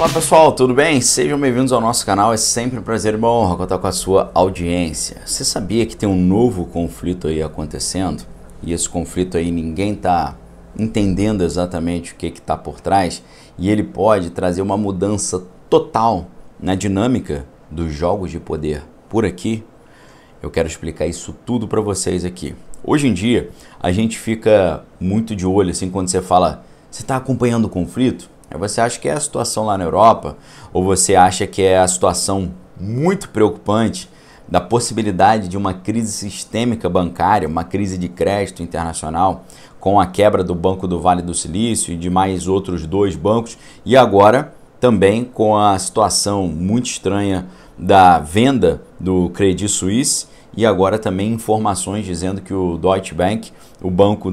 Fala pessoal, tudo bem? Sejam bem-vindos ao nosso canal, é sempre um prazer e uma honra contar com a sua audiência. Você sabia que tem um novo conflito aí acontecendo? E esse conflito aí ninguém está entendendo exatamente o que está por trás, e ele pode trazer uma mudança total na dinâmica dos jogos de poder por aqui. Eu quero explicar isso tudo para vocês aqui. Hoje em dia, a gente fica muito de olho assim quando você fala, você está acompanhando o conflito? Aí você acha que é a situação lá na Europa, ou você acha que é a situação muito preocupante da possibilidade de uma crise sistêmica bancária, uma crise de crédito internacional, com a quebra do Banco do Vale do Silício e de mais outros dois bancos, e agora também com a situação muito estranha da venda do Credit Suisse, e agora também informações dizendo que o Deutsche Bank, o banco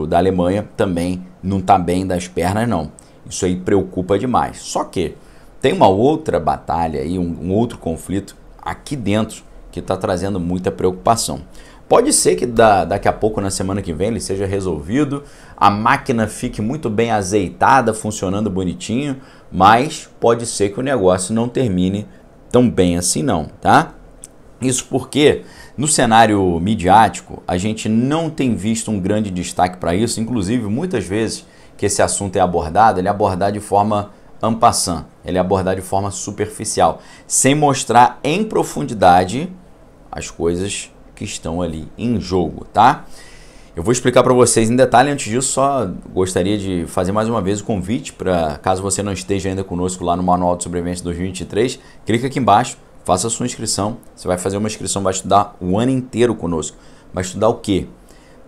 da Alemanha, também não está bem das pernas não. Isso aí preocupa demais. Só que tem uma outra batalha aí, um outro conflito aqui dentro que está trazendo muita preocupação. Pode ser que daqui a pouco, na semana que vem, ele seja resolvido, a máquina fique muito bem azeitada, funcionando bonitinho, mas pode ser que o negócio não termine tão bem assim não, tá? Isso porque no cenário midiático a gente não tem visto um grande destaque para isso, inclusive muitas vezes que esse assunto é abordado, ele é abordado de forma en passant, ele é abordado de forma superficial, sem mostrar em profundidade as coisas que estão ali em jogo, tá? Eu vou explicar para vocês em detalhe. Antes disso, só gostaria de fazer mais uma vez o convite para, caso você não esteja ainda conosco lá no Manual de Sobrevivência 2023, clica aqui embaixo, faça a sua inscrição. Você vai fazer uma inscrição, vai estudar o ano inteiro conosco. Vai estudar o quê?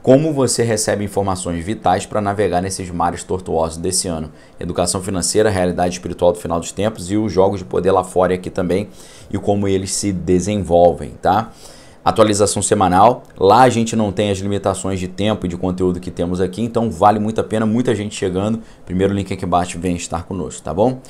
Como você recebe informações vitais para navegar nesses mares tortuosos desse ano. Educação financeira, realidade espiritual do final dos tempos e os jogos de poder lá fora e aqui também, e como eles se desenvolvem, tá? Atualização semanal, lá a gente não tem as limitações de tempo e de conteúdo que temos aqui, então vale muito a pena, muita gente chegando. Primeiro link aqui embaixo, vem estar conosco, tá bom?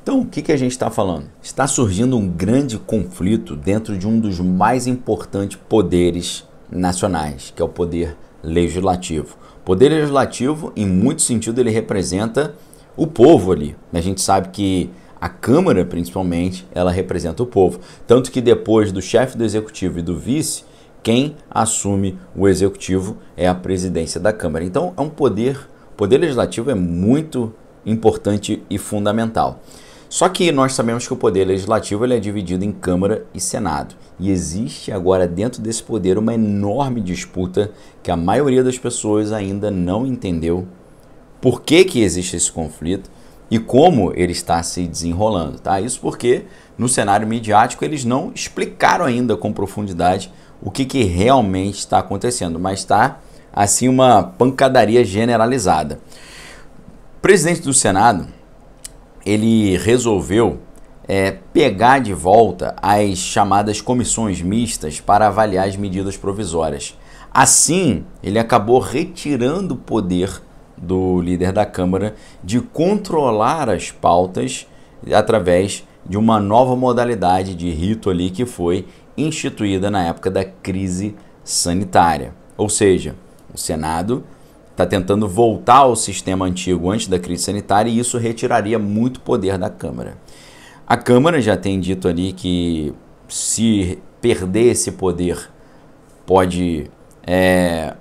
Então, o que a gente está falando? Está surgindo um grande conflito dentro de um dos mais importantes poderes nacionais, que é o poder legislativo. O poder legislativo, em muito sentido, ele representa o povo ali. A gente sabe que a Câmara, principalmente, ela representa o povo. Tanto que depois do chefe do executivo e do vice, quem assume o executivo é a presidência da Câmara. Então, é um poder, o poder legislativo é muito importante e fundamental. Só que nós sabemos que o poder legislativo ele é dividido em Câmara e Senado. E existe agora dentro desse poder uma enorme disputa que a maioria das pessoas ainda não entendeu por que existe esse conflito e como ele está se desenrolando, tá? Isso porque no cenário midiático eles não explicaram ainda com profundidade o que realmente está acontecendo, mas está assim uma pancadaria generalizada. O presidente do Senado, ele resolveu pegar de volta as chamadas comissões mistas para avaliar as medidas provisórias. Assim, ele acabou retirando o poder do líder da Câmara de controlar as pautas através de uma nova modalidade de rito ali que foi instituída na época da crise sanitária. Ou seja, o Senado está tentando voltar ao sistema antigo antes da crise sanitária e isso retiraria muito poder da Câmara. A Câmara já tem dito ali que se perder esse poder pode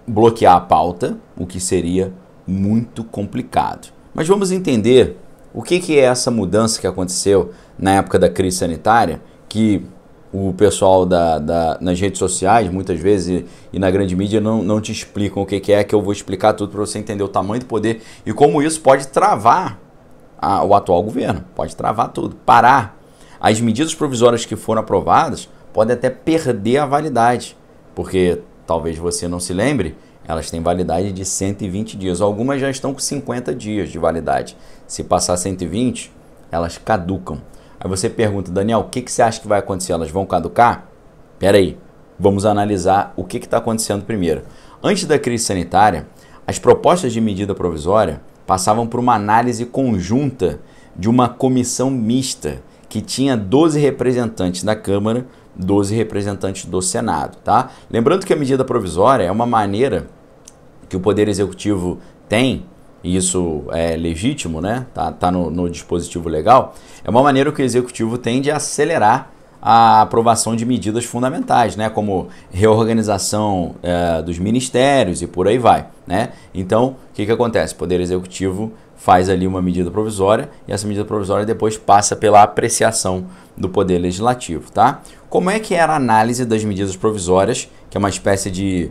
bloquear a pauta, o que seria muito complicado. Mas vamos entender o que é essa mudança que aconteceu na época da crise sanitária, que o pessoal nas redes sociais, muitas vezes, e na grande mídia não te explicam o que é, que eu vou explicar tudo para você entender o tamanho do poder e como isso pode travar o atual governo, pode travar tudo, parar. As medidas provisórias que foram aprovadas podem até perder a validade, porque talvez você não se lembre, elas têm validade de 120 dias. Algumas já estão com 50 dias de validade. Se passar 120, elas caducam. Aí você pergunta, Daniel, o que você acha que vai acontecer? Elas vão caducar? Pera aí, vamos analisar o que está acontecendo primeiro. Antes da crise sanitária, as propostas de medida provisória passavam por uma análise conjunta de uma comissão mista, que tinha 12 representantes da Câmara, 12 representantes do Senado, tá? Lembrando que a medida provisória é uma maneira que o Poder Executivo tem e isso é legítimo, né? Tá no dispositivo legal, é uma maneira que o Executivo tem de acelerar a aprovação de medidas fundamentais, né? Como reorganização dos ministérios e por aí vai, né? Então, o que acontece? O Poder Executivo faz ali uma medida provisória e essa medida provisória depois passa pela apreciação do Poder Legislativo, tá? Como é que era a análise das medidas provisórias, que é uma espécie de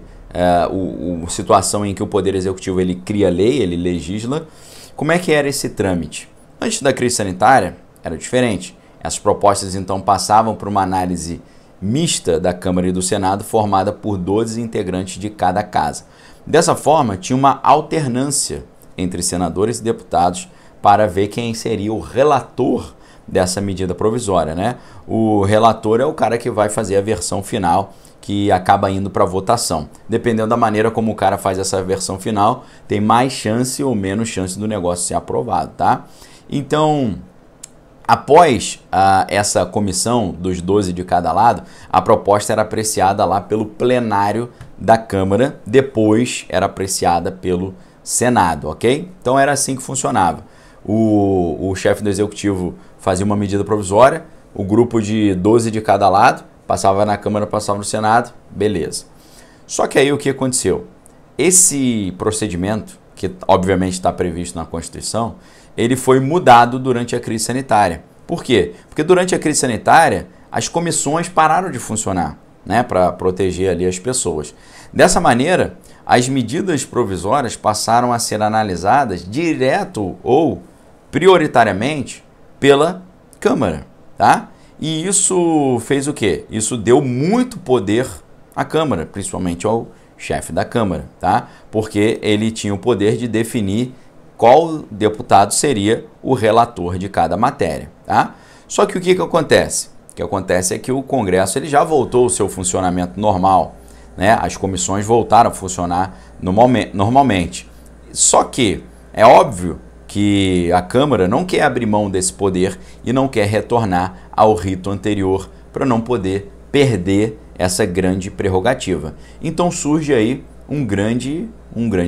situação em que o Poder Executivo ele cria lei, ele legisla? Como é que era esse trâmite? Antes da crise sanitária, era diferente. Essas propostas, então, passavam por uma análise mista da Câmara e do Senado, formada por 12 integrantes de cada casa. Dessa forma, tinha uma alternância entre senadores e deputados para ver quem seria o relator dessa medida provisória, né? O relator é o cara que vai fazer a versão final, que acaba indo para votação. Dependendo da maneira como o cara faz essa versão final, tem mais chance ou menos chance do negócio ser aprovado, tá? Então, após essa comissão dos 12 de cada lado, a proposta era apreciada lá pelo plenário da Câmara, depois era apreciada pelo Senado, ok? Então era assim que funcionava. O chefe do Executivo fazia uma medida provisória, o grupo de 12 de cada lado, passava na Câmara, passava no Senado, beleza. Só que aí o que aconteceu? Esse procedimento, que obviamente está previsto na Constituição, ele foi mudado durante a crise sanitária. Por quê? Porque durante a crise sanitária, as comissões pararam de funcionar, né, para proteger ali as pessoas. Dessa maneira, as medidas provisórias passaram a ser analisadas direto ou prioritariamente pela Câmara, tá? E isso fez o quê? Isso deu muito poder à Câmara, principalmente ao chefe da Câmara, tá? Porque ele tinha o poder de definir qual deputado seria o relator de cada matéria, tá? Só que o que acontece? O que acontece é que o Congresso ele já voltou ao seu funcionamento normal, né? As comissões voltaram a funcionar normalmente. Só que é óbvio que a Câmara não quer abrir mão desse poder e não quer retornar ao rito anterior para não poder perder essa grande prerrogativa. Então surge aí um grande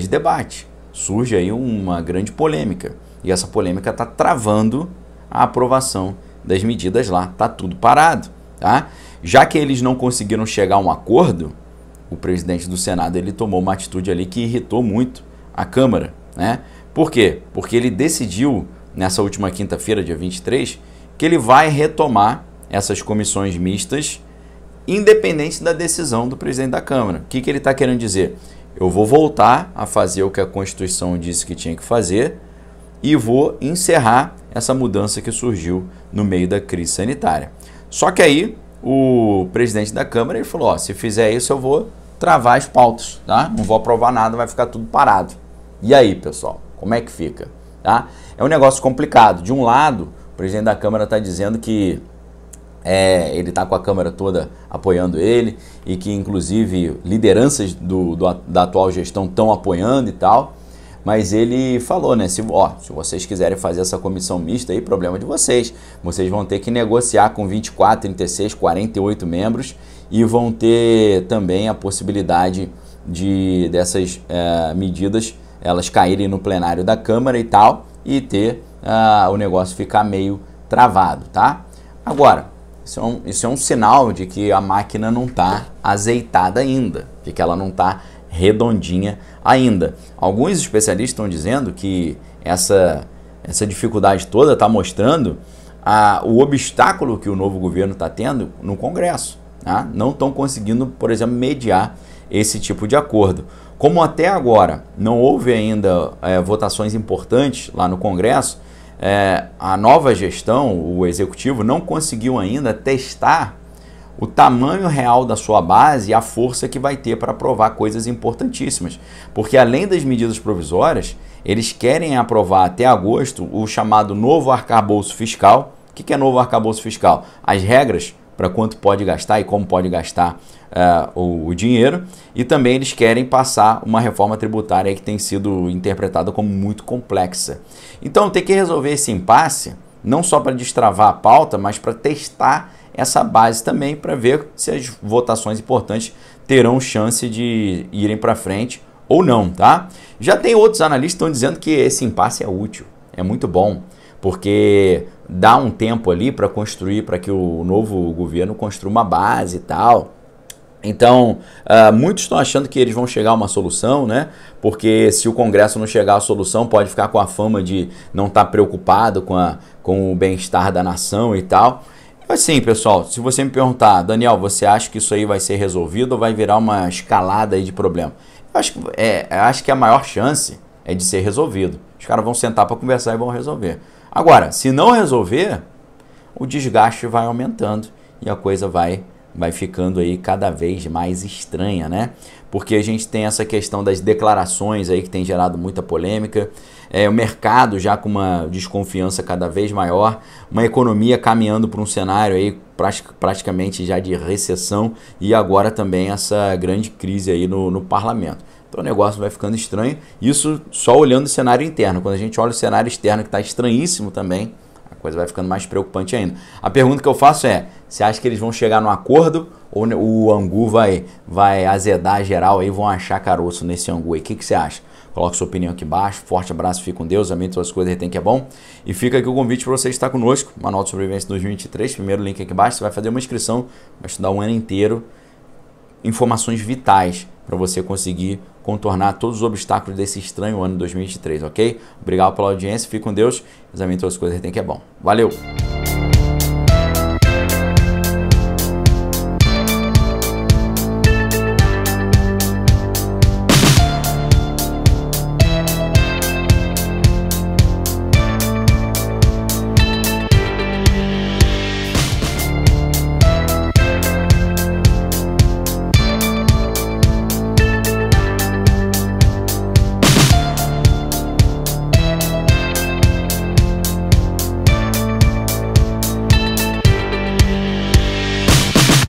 debate, surge aí uma grande polêmica. E essa polêmica está travando a aprovação das medidas lá, está tudo parado, tá? Já que eles não conseguiram chegar a um acordo, o presidente do Senado ele tomou uma atitude ali que irritou muito a Câmara, né? Por quê? Porque ele decidiu, nessa última quinta-feira, dia 23, que ele vai retomar essas comissões mistas, independente da decisão do presidente da Câmara. O que ele está querendo dizer? Eu vou voltar a fazer o que a Constituição disse que tinha que fazer e vou encerrar essa mudança que surgiu no meio da crise sanitária. Só que aí o presidente da Câmara ele falou, ó, se fizer isso eu vou travar as pautas, tá? Não vou aprovar nada, vai ficar tudo parado. E aí, pessoal, como é que fica? Tá? É um negócio complicado. De um lado, o presidente da Câmara está dizendo que ele está com a Câmara toda apoiando ele e que, inclusive, lideranças da atual gestão estão apoiando e tal. Mas ele falou, né? Se vocês quiserem fazer essa comissão mista aí, problema de vocês. Vocês vão ter que negociar com 24, 36, 48 membros e vão ter também a possibilidade dessas medidas elas caírem no plenário da Câmara e tal, e ter o negócio ficar meio travado, tá? Agora, isso é um sinal de que a máquina não está azeitada ainda, de que ela não está redondinha ainda. Alguns especialistas estão dizendo que essa dificuldade toda está mostrando o obstáculo que o novo governo está tendo no Congresso, tá? Não estão conseguindo, por exemplo, mediar esse tipo de acordo. Como até agora não houve ainda votações importantes lá no Congresso, a nova gestão, o Executivo, não conseguiu ainda testar o tamanho real da sua base e a força que vai ter para aprovar coisas importantíssimas. Porque além das medidas provisórias, eles querem aprovar até agosto o chamado novo arcabouço fiscal. O que é novo arcabouço fiscal? As regras para quanto pode gastar e como pode gastar o dinheiro, e também eles querem passar uma reforma tributária que tem sido interpretada como muito complexa. Então tem que resolver esse impasse, não só para destravar a pauta, mas para testar essa base também, para ver se as votações importantes terão chance de irem para frente ou não, tá? Já tem outros analistas que estão dizendo que esse impasse é útil, é muito bom, porque dá um tempo ali para construir, para que o novo governo construa uma base e tal. Então, muitos estão achando que eles vão chegar a uma solução, né? Porque se o Congresso não chegar à solução, pode ficar com a fama de não estar preocupado com o bem-estar da nação e tal. Assim, pessoal, se você me perguntar, Daniel, você acha que isso aí vai ser resolvido ou vai virar uma escalada aí de problema? Eu acho que a maior chance é de ser resolvido. Os caras vão sentar para conversar e vão resolver. Agora, se não resolver, o desgaste vai aumentando e a coisa vai ficando aí cada vez mais estranha, né? Porque a gente tem essa questão das declarações aí que tem gerado muita polêmica, o mercado já com uma desconfiança cada vez maior, uma economia caminhando para um cenário aí praticamente já de recessão e agora também essa grande crise aí no parlamento. Então o negócio vai ficando estranho, isso só olhando o cenário interno. Quando a gente olha o cenário externo que está estranhíssimo também, a coisa vai ficando mais preocupante ainda. A pergunta que eu faço é, você acha que eles vão chegar num acordo ou o angu vai azedar geral aí, vão achar caroço nesse angu aí? O que você acha? Coloque sua opinião aqui embaixo. Forte abraço, fique com Deus, amém, todas as coisas tem que é bom. E fica aqui o convite para você estar conosco, Manual de Sobrevivência 2023, primeiro link aqui embaixo, você vai fazer uma inscrição, vai estudar um ano inteiro, informações vitais para você conseguir contornar todos os obstáculos desse estranho ano 2023, ok? Obrigado pela audiência, fique com Deus, amém, todas as coisas tem que é bom. Valeu!